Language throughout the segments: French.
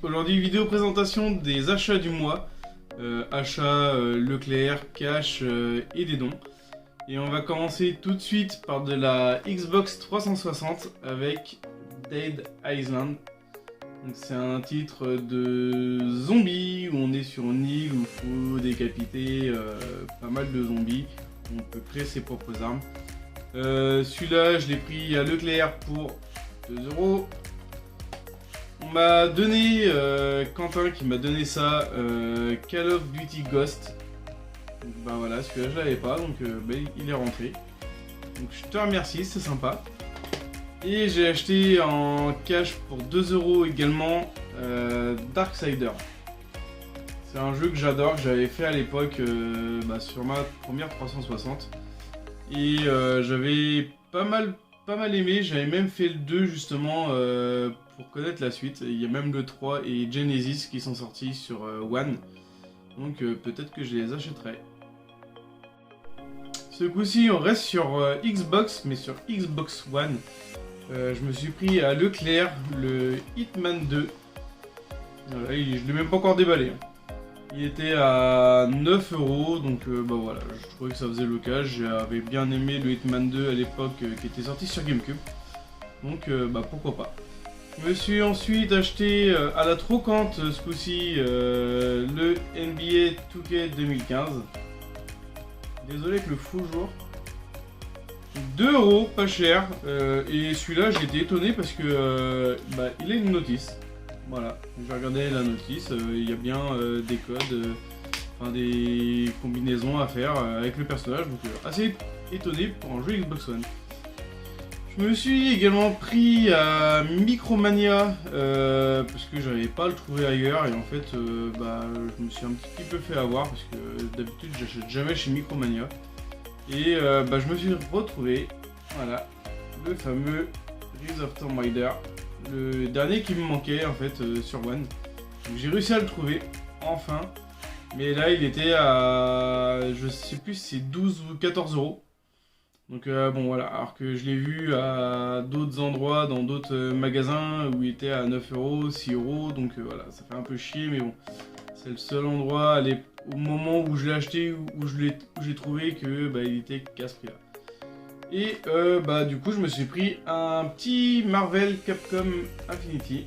Aujourd'hui vidéo présentation des achats du mois. Achats Leclerc, cash et des dons. Et on va commencer tout de suite par de la Xbox 360 avec Dead Island. C'est un titre de zombies où on est sur une île où il faut décapiter pas mal de zombies. On peut créer ses propres armes. Celui-là je l'ai pris à Leclerc pour 2 €. On m'a donné, Quentin qui m'a donné ça, Call of Duty Ghost. Donc, bah voilà, celui-là je l'avais pas, donc bah, il est rentré. Donc je te remercie, c'est sympa. Et j'ai acheté en cash pour 2 € également Darksider. C'est un jeu que j'adore, que j'avais fait à l'époque sur ma première 360. Et j'avais pas mal aimé, j'avais même fait le 2 justement pour connaître la suite. Il y a même le 3 et Genesis qui sont sortis sur One. Donc peut-être que je les achèterai. Ce coup-ci on reste sur Xbox, mais sur Xbox One. Je me suis pris à Leclerc le Hitman 2. Voilà, je l'ai même pas encore déballé. Il était à 9 €, donc bah voilà, je trouvais que ça faisait l'occasion. J'avais bien aimé le Hitman 2 à l'époque qui était sorti sur GameCube. Donc bah pourquoi pas. Je me suis ensuite acheté à la trocante ce coup-ci le NBA 2K 2015. Désolé avec le faux jour. 2 €, pas cher. Et celui-là j'ai été étonné parce que il a une notice. Voilà, j'ai regardé la notice, il y a bien des codes, des combinaisons à faire avec le personnage, donc assez étonné pour un jeu Xbox One. Je me suis également pris à Micromania parce que j'avais pas à le trouver ailleurs et en fait je me suis un petit peu fait avoir parce que d'habitude j'achète jamais chez Micromania. Et je me suis retrouvé, voilà, le fameux Rise of Tomb Raider. Le dernier qui me manquait en fait sur One. Donc j'ai réussi à le trouver, enfin. Mais là il était à, je sais plus si c'est 12 ou 14 €. Donc bon voilà, alors que je l'ai vu à d'autres endroits, dans d'autres magasins où il était à 9 €, 6 €. Donc voilà, ça fait un peu chier, mais bon. C'est le seul endroit au moment où je l'ai acheté, où j'ai trouvé que il était qu'à ce prix-là. Et du coup je me suis pris un petit Marvel Capcom Infinity.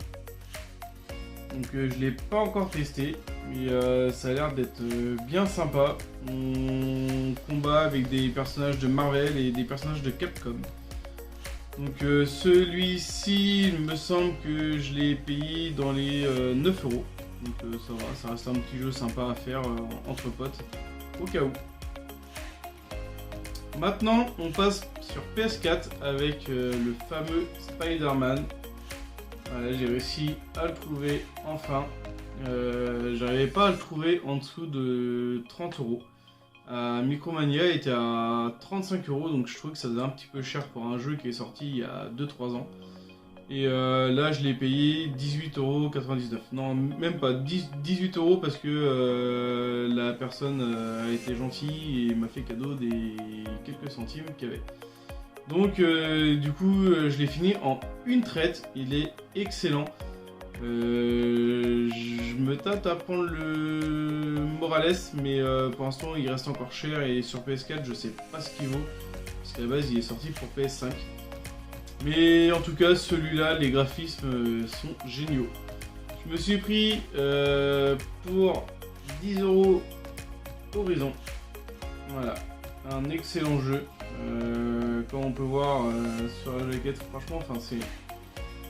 Donc je l'ai pas encore testé, mais ça a l'air d'être bien sympa. On combat avec des personnages de Marvel et des personnages de Capcom. Donc celui-ci, il me semble que je l'ai payé dans les 9 €. Donc ça va, ça reste un petit jeu sympa à faire entre potes, au cas où. Maintenant, on passe sur PS4 avec le fameux Spider-Man. Voilà, j'ai réussi à le trouver enfin. J'arrivais pas à le trouver en dessous de 30 €. Micromania était à 35 €, donc je trouve que ça faisait un petit peu cher pour un jeu qui est sorti il y a 2-3 ans. Et là, je l'ai payé 18,99 €. Non, même pas 18 € parce que la personne a été gentille et m'a fait cadeau des quelques centimes qu'il y avait. Donc, du coup, je l'ai fini en une traite. Il est excellent. Je me tâte à prendre le Morales, mais pour l'instant, il reste encore cher. Et sur PS4, je sais pas ce qu'il vaut. Parce qu'à la base, il est sorti pour PS5. Mais en tout cas, celui-là, les graphismes sont géniaux. Je me suis pris pour 10 € Horizon. Voilà, un excellent jeu. Comme on peut voir sur la jaquette, franchement,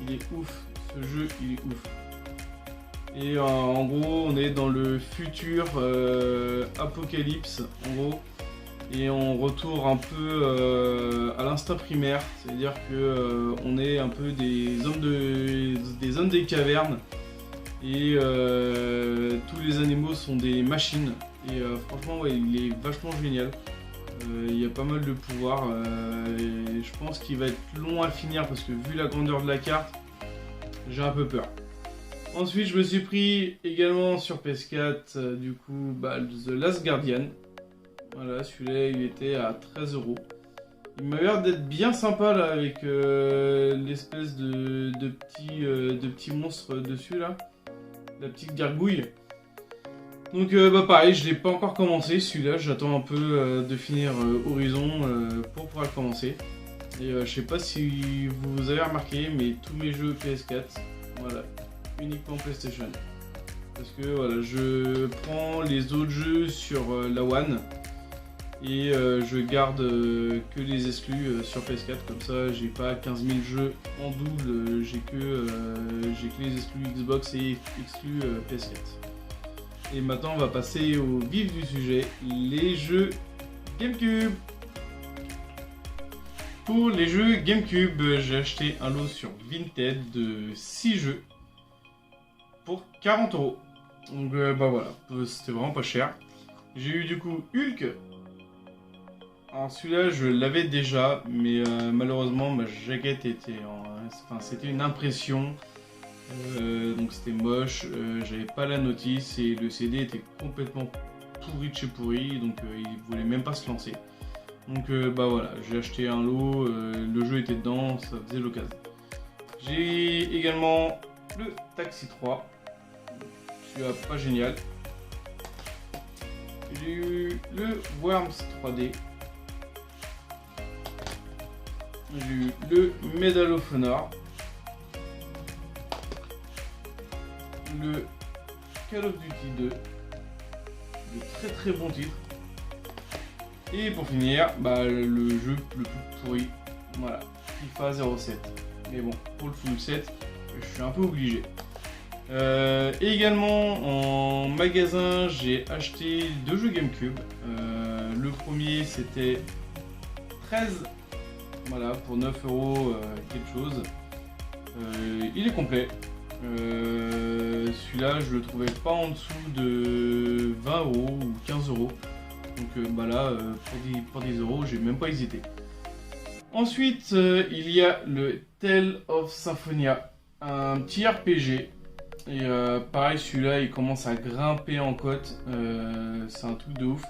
il est ouf. Ce jeu, il est ouf. Et en gros, on est dans le futur apocalypse, en gros. Et on retourne un peu à l'instinct primaire, c'est-à-dire que on est un peu des hommes des cavernes et tous les animaux sont des machines. Et franchement, ouais, il est vachement génial. Il y a pas mal de pouvoirs et je pense qu'il va être long à finir parce que vu la grandeur de la carte, j'ai un peu peur. Ensuite, je me suis pris également sur PS4 du coup The Last Guardian. Voilà, celui-là il était à 13 €. Il m'a l'air d'être bien sympa là avec l'espèce de petits monstres dessus là. la petite gargouille. Donc bah pareil, je l'ai pas encore commencé celui-là, j'attends un peu de finir Horizon pour pouvoir le commencer. Et je sais pas si vous avez remarqué, mais tous mes jeux PS4, voilà, uniquement PlayStation. Parce que voilà, je prends les autres jeux sur la One et je garde que les exclus sur PS4, comme ça j'ai pas 15 000 jeux en double, j'ai que les exclus Xbox et exclus PS4. Et maintenant on va passer au vif du sujet, les jeux GameCube. Pour les jeux GameCube, j'ai acheté un lot sur Vinted de 6 jeux pour 40 €. Donc bah voilà, c'était vraiment pas cher. J'ai eu du coup Hulk. Alors celui-là je l'avais déjà, mais malheureusement ma jaquette était c'était une impression. Donc c'était moche, j'avais pas la notice et le CD était complètement pourri de chez pourri, donc il voulait même pas se lancer. Donc bah voilà, j'ai acheté un lot, le jeu était dedans, ça faisait l'occasion. J'ai également le Taxi 3, celui-là pas génial. J'ai eu le Worms 3D. J'ai eu le Medal of Honor. Le Call of Duty 2, de très bon titre. Et pour finir, bah, le jeu le plus pourri, voilà, FIFA 07. Mais bon, pour le full set, je suis un peu obligé. Également en magasin, j'ai acheté 2 jeux GameCube. Le premier c'était 13, voilà, pour 9 € quelque chose. Il est complet. Celui-là je le trouvais pas en dessous de 20 € ou 15 €. Donc bah là pour 10 € j'ai même pas hésité. Ensuite il y a le Tale of Symphonia, un petit RPG. Et pareil celui-là il commence à grimper en cote, c'est un truc de ouf.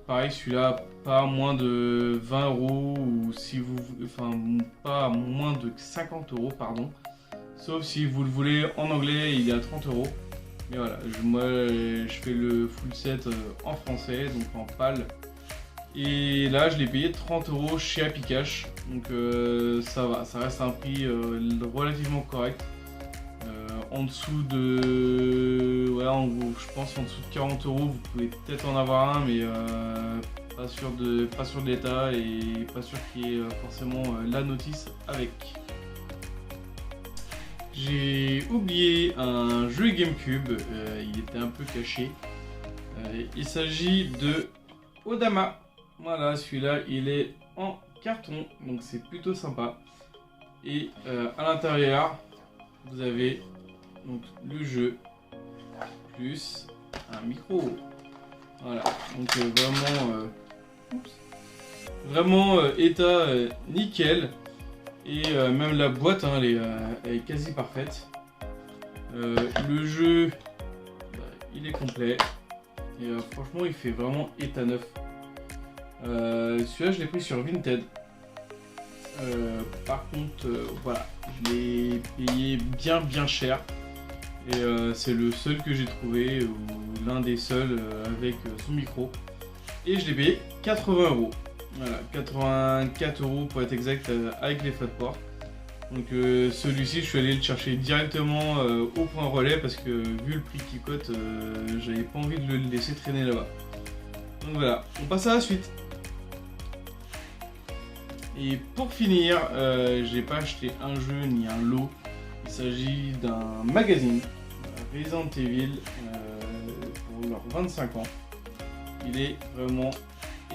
Pareil celui-là pas moins de 20 € ou si vous, enfin pas moins de 50 € pardon. Sauf si vous le voulez en anglais, il est à 30 €. Mais voilà, moi je fais le full set en français, donc en PAL. Et là je l'ai payé 30 € chez Happy Cash. Donc ça va, ça reste un prix relativement correct. En dessous de... Voilà, je pense en dessous de 40 €, vous pouvez peut-être en avoir un, mais pas sûr de l'état et pas sûr qu'il y ait forcément la notice avec. J'ai oublié un jeu GameCube, il était un peu caché. Il s'agit de Odama. Voilà, celui-là il est en carton, donc c'est plutôt sympa. Et à l'intérieur, vous avez donc le jeu plus un micro. Voilà, donc vraiment état nickel. Et même la boîte, hein, elle est quasi parfaite. Le jeu, bah, il est complet. Et franchement, il fait vraiment état neuf. Celui-là, je l'ai pris sur Vinted. Par contre, voilà, je l'ai payé bien cher. Et c'est le seul que j'ai trouvé, ou l'un des seuls avec son micro. Et je l'ai payé 80 €. Voilà, 84 € pour être exact, avec les frais de port. Donc celui-ci, je suis allé le chercher directement au point relais parce que vu le prix qu'il cote, j'avais pas envie de le laisser traîner là-bas. Donc voilà, on passe à la suite. Et pour finir, j'ai pas acheté un jeu ni un lot. Il s'agit d'un magazine, Resident Evil, pour leurs 25 ans. Il est vraiment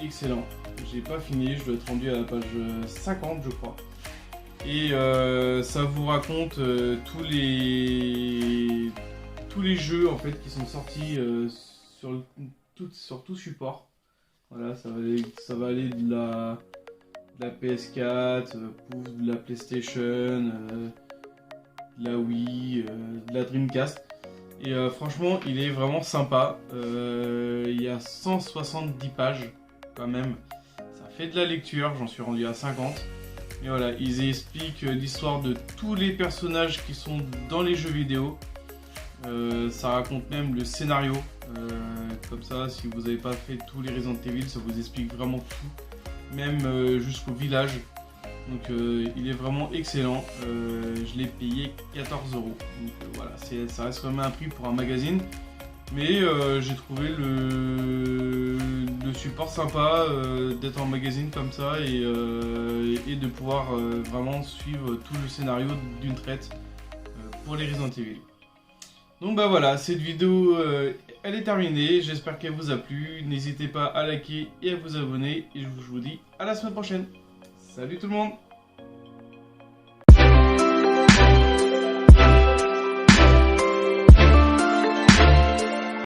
excellent. J'ai pas fini, je dois être rendu à la page 50 je crois. Et ça vous raconte tous les jeux en fait qui sont sortis sur tout support. Voilà, ça va aller de la PS4, de la PlayStation, de la Wii, de la Dreamcast. Et franchement, il est vraiment sympa. Il y a 170 pages quand même. Ça fait de la lecture, j'en suis rendu à 50. Et voilà, ils expliquent l'histoire de tous les personnages qui sont dans les jeux vidéo. Ça raconte même le scénario. Comme ça, si vous n'avez pas fait tous les Resident Evil, ça vous explique vraiment tout, même jusqu'au village. Donc il est vraiment excellent. Je l'ai payé 14 €. Donc voilà, ça reste quand même un prix pour un magazine. Mais j'ai trouvé le support sympa d'être en magazine comme ça et de pouvoir vraiment suivre tout le scénario d'une traite pour les Resident Evil. Donc bah voilà, cette vidéo elle est terminée, j'espère qu'elle vous a plu. N'hésitez pas à liker et à vous abonner et je vous dis à la semaine prochaine. Salut tout le monde!